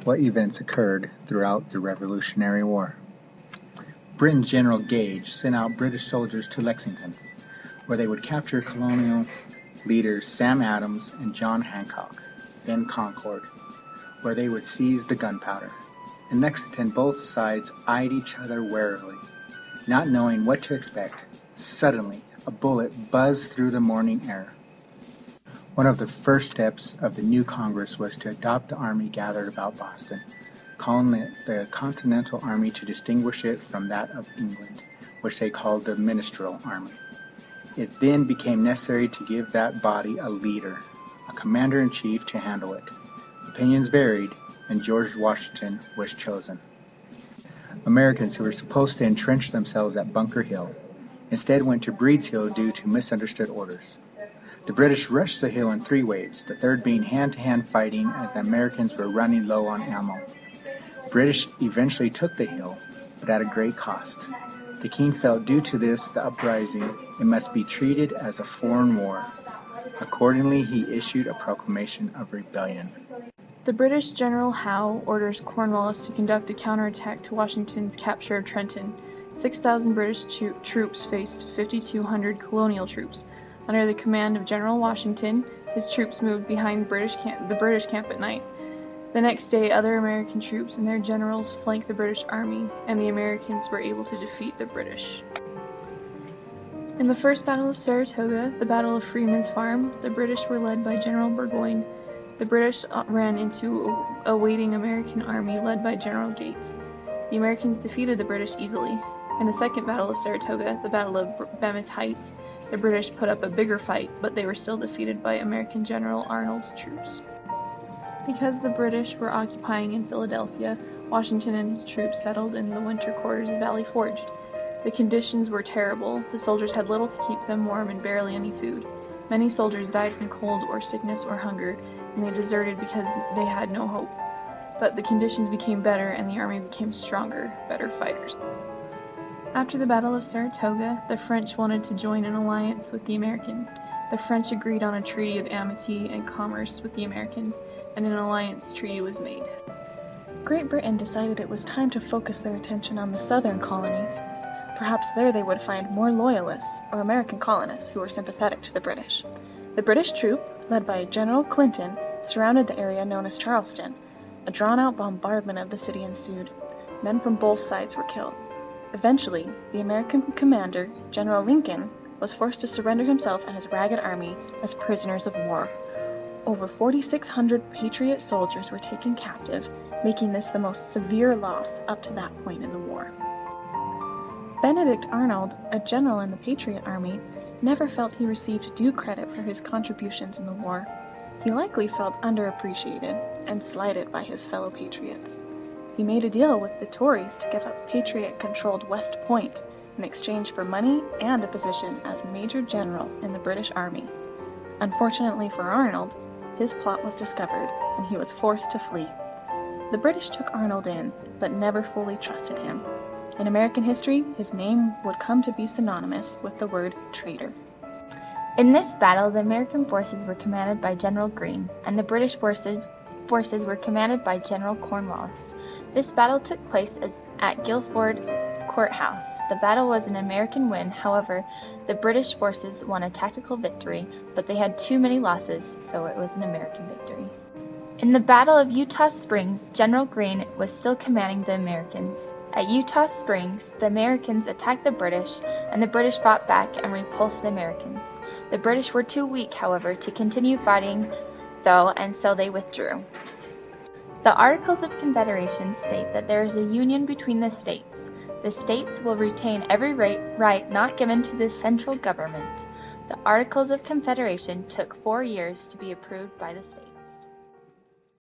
What events occurred throughout the Revolutionary War? Britain's General Gage sent out British soldiers to Lexington, where they would capture colonial leaders Sam Adams and John Hancock, then Concord, where they would seize the gunpowder. In Lexington, both sides eyed each other warily, not knowing what to expect. Suddenly, a bullet buzzed through the morning air. One of the first steps of the new Congress was to adopt the army gathered about Boston, calling it the Continental Army to distinguish it from that of England, which they called the Ministerial Army. It then became necessary to give that body a leader, a commander-in-chief to handle it. Opinions varied, and George Washington was chosen. Americans who were supposed to entrench themselves at Bunker Hill instead went to Breed's Hill due to misunderstood orders. The British rushed the hill in 3 waves, the third being hand-to-hand fighting as the Americans were running low on ammo. British eventually took the hill, but at a great cost. The king felt due to this, the uprising, it must be treated as a foreign war. Accordingly, he issued a proclamation of rebellion. The British General Howe orders Cornwallis to conduct a counterattack to Washington's capture of Trenton. 6,000 British troops faced 5,200 colonial troops. Under the command of General Washington, his troops moved behind the British camp at night. The next day, other American troops and their generals flanked the British army, and the Americans were able to defeat the British. In the First Battle of Saratoga, the Battle of Freeman's Farm, the British were led by General Burgoyne. The British ran into a waiting American army led by General Gates. The Americans defeated the British easily. In the Second Battle of Saratoga, the Battle of Bemis Heights, the British put up a bigger fight, but they were still defeated by American General Arnold's troops. Because the British were occupying in Philadelphia, Washington and his troops settled in the winter quarters of Valley Forge. The conditions were terrible. The soldiers had little to keep them warm and barely any food. Many soldiers died from cold or sickness or hunger, and they deserted because they had no hope. But the conditions became better, and the army became stronger, better fighters. After the Battle of Saratoga, the French wanted to join an alliance with the Americans. The French agreed on a treaty of amity and commerce with the Americans, and an alliance treaty was made. Great Britain decided it was time to focus their attention on the southern colonies. Perhaps there they would find more loyalists, or American colonists, who were sympathetic to the British. The British troop, led by General Clinton, surrounded the area known as Charleston. A drawn-out bombardment of the city ensued. Men from both sides were killed. Eventually, the American commander, General Lincoln, was forced to surrender himself and his ragged army as prisoners of war. Over 4,600 Patriot soldiers were taken captive, making this the most severe loss up to that point in the war. Benedict Arnold, a general in the Patriot Army, never felt he received due credit for his contributions in the war. He likely felt underappreciated and slighted by his fellow patriots. He made a deal with the Tories to give up Patriot-controlled West Point in exchange for money and a position as Major General in the British Army. Unfortunately for Arnold, his plot was discovered and he was forced to flee. The British took Arnold in, but never fully trusted him. In American history, his name would come to be synonymous with the word traitor. In this battle, the American forces were commanded by General Greene, and the British forces were commanded by General Cornwallis. This battle took place at Guilford Courthouse. The battle was an American win. However, the British forces won a tactical victory, but they had too many losses, so it was an American victory. In the Battle of Eutaw Springs, General Greene was still commanding the Americans. At Eutaw Springs, the Americans attacked the British, and the British fought back and repulsed the Americans. The British were too weak, however, to continue fighting, though, and so they withdrew. The Articles of Confederation state that there is a union between the states. The states will retain every right not given to the central government. The Articles of Confederation took 4 years to be approved by the states.